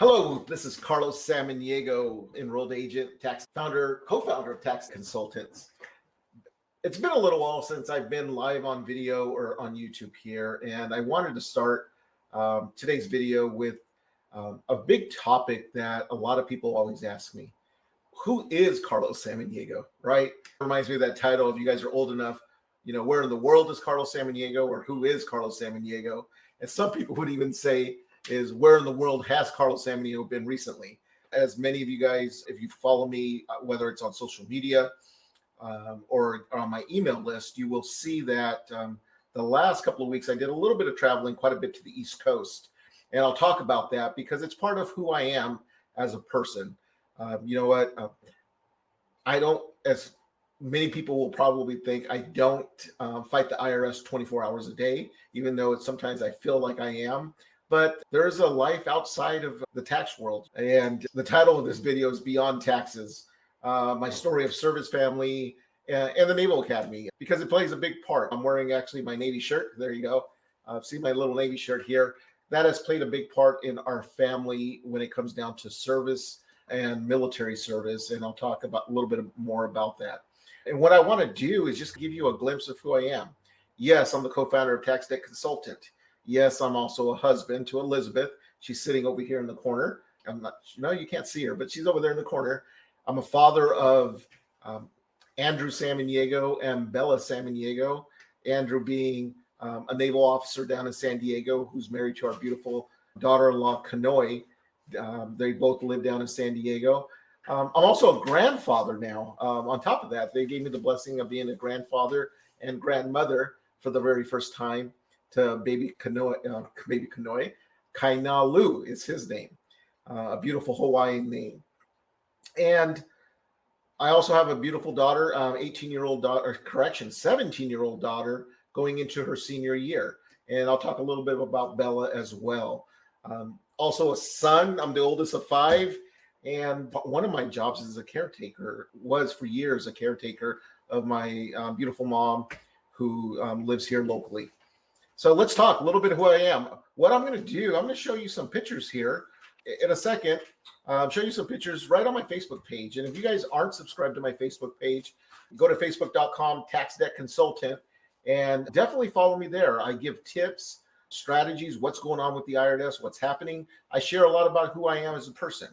Hello, this is Carlos Samaniego, enrolled agent, tax founder, co-founder of Tax Consultants. It's been a little while since I've been live on video or on YouTube here, and I wanted to start today's video with a big topic that a lot of people always ask me. Who is Carlos Samaniego, right? Reminds me of that title. If you guys are old enough, where in the world is Carlos Samaniego, or who is Carlos Samaniego? And some people would even say, is where in the world has Carlos Samaniego been recently? As many of you guys, if you follow me, whether it's on social media or on my email list, you will see that the last couple of weeks I did a little bit of traveling, quite a bit to the East Coast. And I'll talk about that because it's part of who I am as a person. You know what? I don't, as many people will probably think, I don't fight the IRS 24 hours a day, even though sometimes I feel like I am. But there is a life outside of the tax world. And the title of this video is Beyond Taxes, my story of service family and the Naval Academy, because it plays a big part. I'm wearing actually my Navy shirt. There you go. See my little Navy shirt here. That has played a big part in our family when it comes down to service and military service. And I'll talk about a little bit more about that. And what I want to do is just give you a glimpse of who I am. Yes, I'm the co-founder of Tax Debt Consultant. Yes, I'm also a husband to Elizabeth. She's sitting over here in the corner. I'm not, you can't see her, but she's over there in the corner. I'm a father of Andrew Samaniego and Bella Samaniego. Andrew being a naval officer down in San Diego who's married to our beautiful daughter-in-law, Kanoe. They both live down in San Diego. I'm also a grandfather now. On top of that, they gave me the blessing of being a grandfather and grandmother for the very first time to baby Kanoe. Kainalu is his name, a beautiful Hawaiian name. And I also have a beautiful daughter, 17-year-old daughter going into her senior year. And I'll talk a little bit about Bella as well. Also a son. I'm the oldest of 5. And one of my jobs is a caretaker, was for years a caretaker of my beautiful mom who lives here locally. So let's talk a little bit of who I am. What I'm going to do, I'm going to show you some pictures here in a second. Show you some pictures right on my Facebook page. And if you guys aren't subscribed to my Facebook page, go to facebook.com, Tax Debt Consultant, and definitely follow me there. I give tips, strategies, what's going on with the IRS, what's happening. I share a lot about who I am as a person.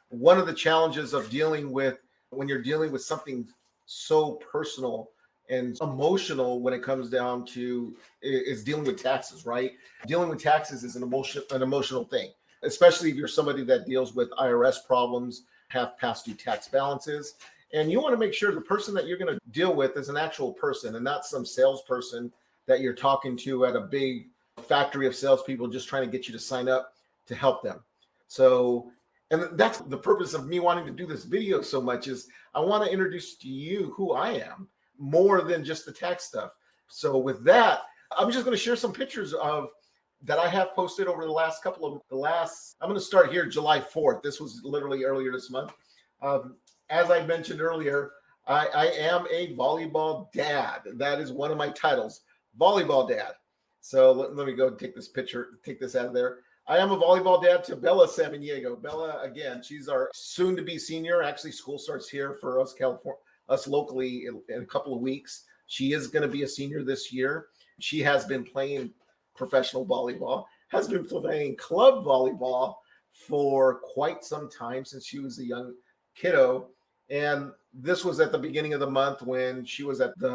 One of the challenges of dealing with, when you're dealing with something so personal and emotional when it comes down to, is dealing with taxes, right? Dealing with taxes is an emotional thing, especially if you're somebody that deals with IRS problems, have past due tax balances. And you want to make sure the person that you're going to deal with is an actual person and not some salesperson that you're talking to at a big factory of salespeople just trying to get you to sign up to help them. So, and that's the purpose of me wanting to do this video so much, is I want to introduce to you who I am more than just the tax stuff. So with that, I'm just going to share some pictures of that I have posted over the last I'm going to start here July 4th. This was literally earlier this month. As I mentioned earlier, I am a volleyball dad. That is one of my titles, volleyball dad. So let me go take this picture, take this out of there. I am a volleyball dad to Bella Samaniego. Bella, again, she's our soon-to-be senior. Actually, school starts here for us, us locally in a couple of weeks. She is going to be a senior this year. She has been playing professional volleyball, has been playing club volleyball for quite some time, since she was a young kiddo. And this was at the beginning of the month when she was at the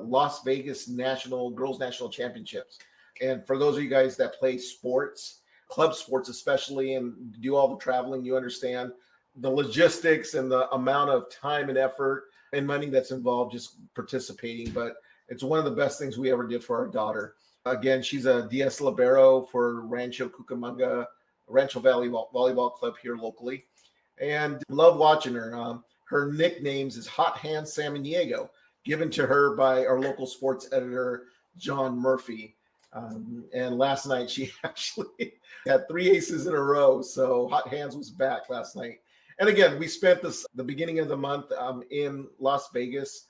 Las Vegas Girls National Championships. And for those of you guys that play sports, club sports especially, and do all the traveling, you understand the logistics and the amount of time and effort and money that's involved just participating. But it's one of the best things we ever did for our daughter. Again, she's a DS Libero for Rancho Valley Volleyball Club here locally, and love watching her. Her nicknames is Hot Hand Samaniego, given to her by our local sports editor, John Murphy. And last night she actually had 3 aces in a row. So Hot Hands was back last night. And again, we spent the beginning of the month in Las Vegas.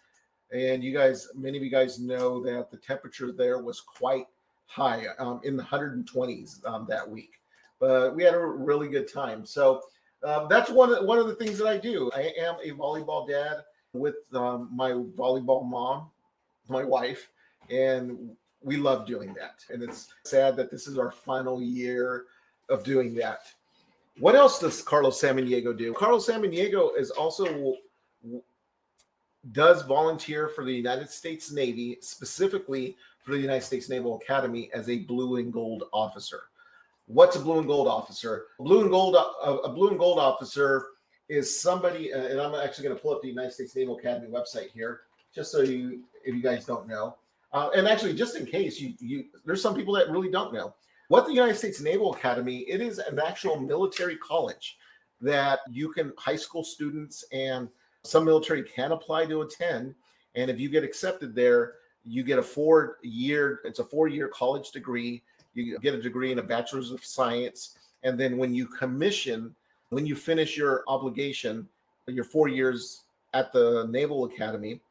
And many of you guys know that the temperature there was quite high, in the 120s that week. but we had a really good time. So that's one of the things that I do. I am a volleyball dad with my volleyball mom, my wife, and we love doing that. And it's sad that this is our final year of doing that. What else does Carlos Samaniego do? Carlos Samaniego is also does volunteer for the United States Navy, specifically for the United States Naval Academy as a blue and gold officer. What's a blue and gold officer? A blue and gold officer is somebody, and I'm actually going to pull up the United States Naval Academy website here, just so if you guys don't know. And actually, just in case there's some people that really don't know. What the United States Naval Academy, it is an actual military college that high school students and some military can apply to attend. And if you get accepted there, you get it's a 4-year college degree. You get a degree in a bachelor's of science. And then when you finish your obligation, your 4 years at the Naval Academy,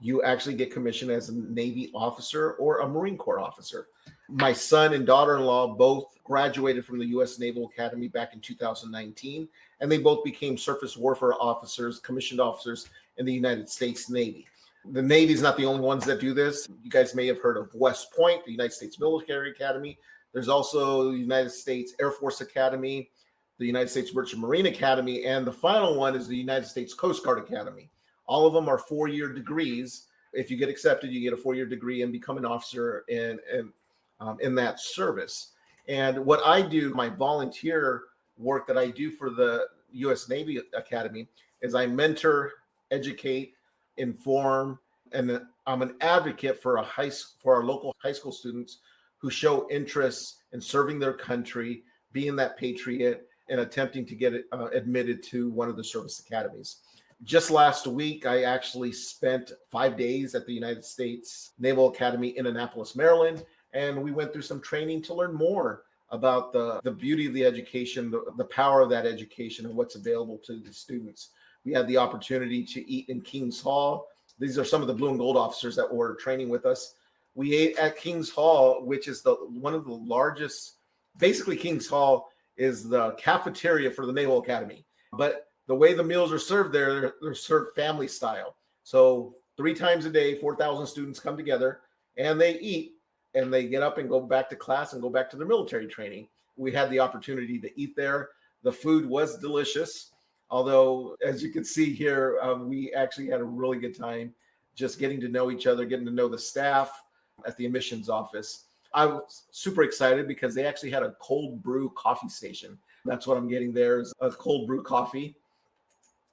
you actually get commissioned as a Navy officer or a Marine Corps officer. My son and daughter-in-law both graduated from the U.S. Naval Academy back in 2019, and they both became surface warfare officers, commissioned officers in the United States Navy. The Navy is not the only ones that do this. You guys may have heard of West Point, the United States Military Academy. There's also the United States Air Force Academy, the United States Merchant Marine Academy, and the final one is the United States Coast Guard Academy. All of them are 4-year degrees. If you get accepted, you get a 4-year degree and become an officer in that service. And what I do, my volunteer work that I do for the U.S. Navy Academy, is I mentor, educate, inform, and I'm an advocate for our local high school students who show interest in serving their country, being that patriot, and attempting to get admitted to one of the service academies. Just last week, I actually spent 5 days at the United States Naval Academy in Annapolis, Maryland, and we went through some training to learn more about the beauty of the education, the power of that education, and what's available to the students. We had the opportunity to eat in King's Hall. These are some of the blue and gold officers that were training with us. We ate at King's Hall, which is one of the largest. Basically, King's Hall is the cafeteria for the Naval Academy, but the way the meals are served there, they're served family style. So 3 times a day, 4,000 students come together and they eat, and they get up and go back to class and go back to their military training. We had the opportunity to eat there. The food was delicious, although as you can see here, we actually had a really good time just getting to know each other, getting to know the staff at the admissions office. I was super excited because they actually had a cold brew coffee station. That's what I'm getting there, is a cold brew coffee.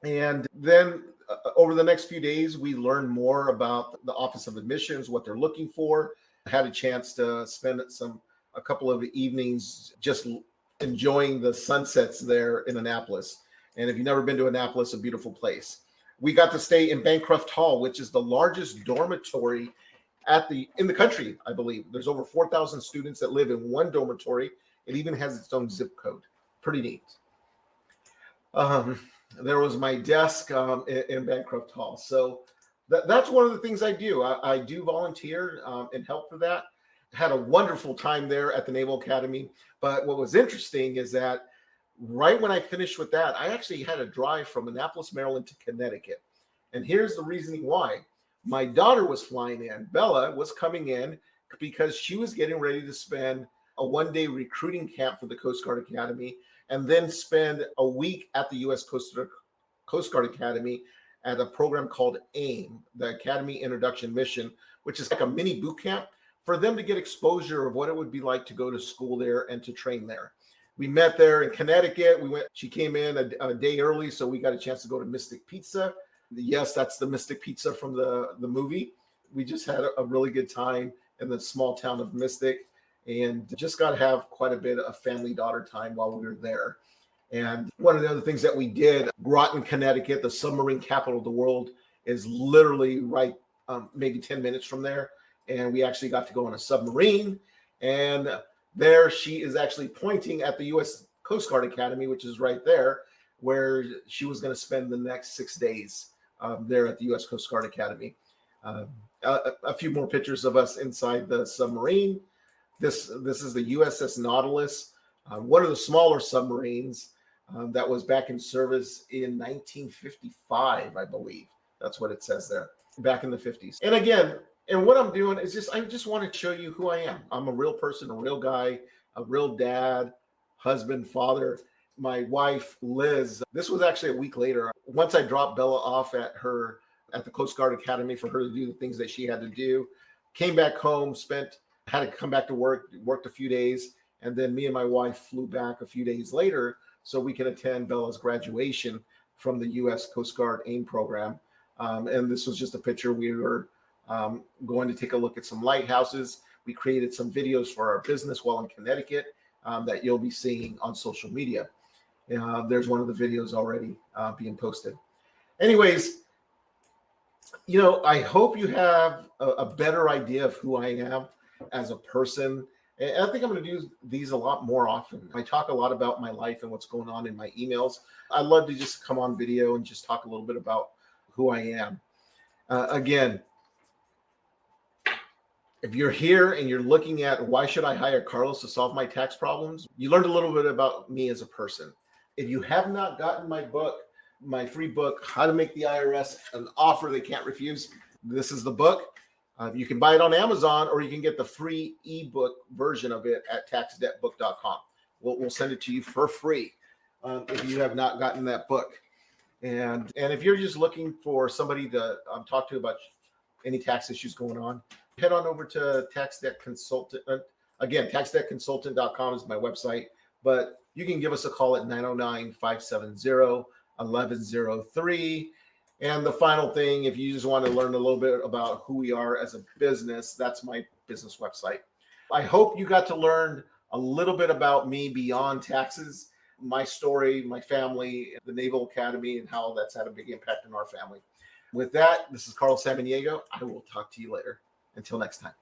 And then over the next few days, we learned more about the Office of Admissions, what they're looking for. I had a chance to spend a couple of evenings just enjoying the sunsets there in Annapolis. And if you've never been to Annapolis, a beautiful place. We got to stay in Bancroft Hall, which is the largest dormitory in the country, I believe. There's over 4,000 students that live in one dormitory. It even has its own zip code. Pretty neat. There was my desk in Bancroft Hall. So that's one of the things I do. I do volunteer and help for that. Had a wonderful time there at the Naval Academy. But what was interesting is that right when I finished with that, I actually had a drive from Annapolis, Maryland to Connecticut. And here's the reasoning why. My daughter was flying in. Bella was coming in because she was getting ready to spend a 1-day recruiting camp for the Coast Guard Academy and then spend a week at the U.S. Coast Guard Academy at a program called AIM, the Academy Introduction Mission, which is like a mini boot camp for them to get exposure of what it would be like to go to school there and to train there. We met there in Connecticut. She came in a day early, so we got a chance to go to Mystic Pizza. Yes, that's the Mystic Pizza from the movie. We just had a really good time in the small town of Mystic and just got to have quite a bit of family-daughter time while we were there. And one of the other things that we did, Groton, Connecticut, the submarine capital of the world, is literally right maybe 10 minutes from there. And we actually got to go on a submarine. And there she is actually pointing at the U.S. Coast Guard Academy, which is right there, where she was going to spend the next 6 days there at the U.S. Coast Guard Academy. A few more pictures of us inside the submarine. This is the USS Nautilus. one of the smaller submarines that was back in service in 1955, I believe. That's what it says there, back in the 50s. And again, and what I'm doing is I just want to show you who I am. I'm a real person, a real guy, a real dad, husband, father. My wife, Liz, this was actually a week later. Once I dropped Bella off at the Coast Guard Academy for her to do the things that she had to do, came back home, had to come back to work, worked a few days, and then me and my wife flew back a few days later so we can attend Bella's graduation from the U.S. Coast Guard AIM program. And this was just a picture. We were going to take a look at some lighthouses. We created some videos for our business while in Connecticut that you'll be seeing on social media. There's one of the videos already being posted. Anyways, I hope you have a better idea of who I am as a person. And I think I'm going to do these a lot more often. I talk a lot about my life and what's going on in my emails. I love to just come on video and just talk a little bit about who I am. Again, if you're here and you're looking at why should I hire Carlos to solve my tax problems, you learned a little bit about me as a person. If you have not gotten my book, my free book, How to Make the IRS an Offer They Can't Refuse, this is the book. You can buy it on Amazon, or you can get the free ebook version of it at taxdebtbook.com. We'll send it to you for free if you have not gotten that book. And if you're just looking for somebody to talk to about any tax issues going on, head on over to Tax Debt Consultant. Again, taxdebtconsultant.com is my website, but you can give us a call at 909-570-1103. And the final thing, if you just want to learn a little bit about who we are as a business, that's my business website. I hope you got to learn a little bit about me beyond taxes, my story, my family, the Naval Academy, and how that's had a big impact on our family. With that, this is Carlos Samaniego. I will talk to you later. Until next time.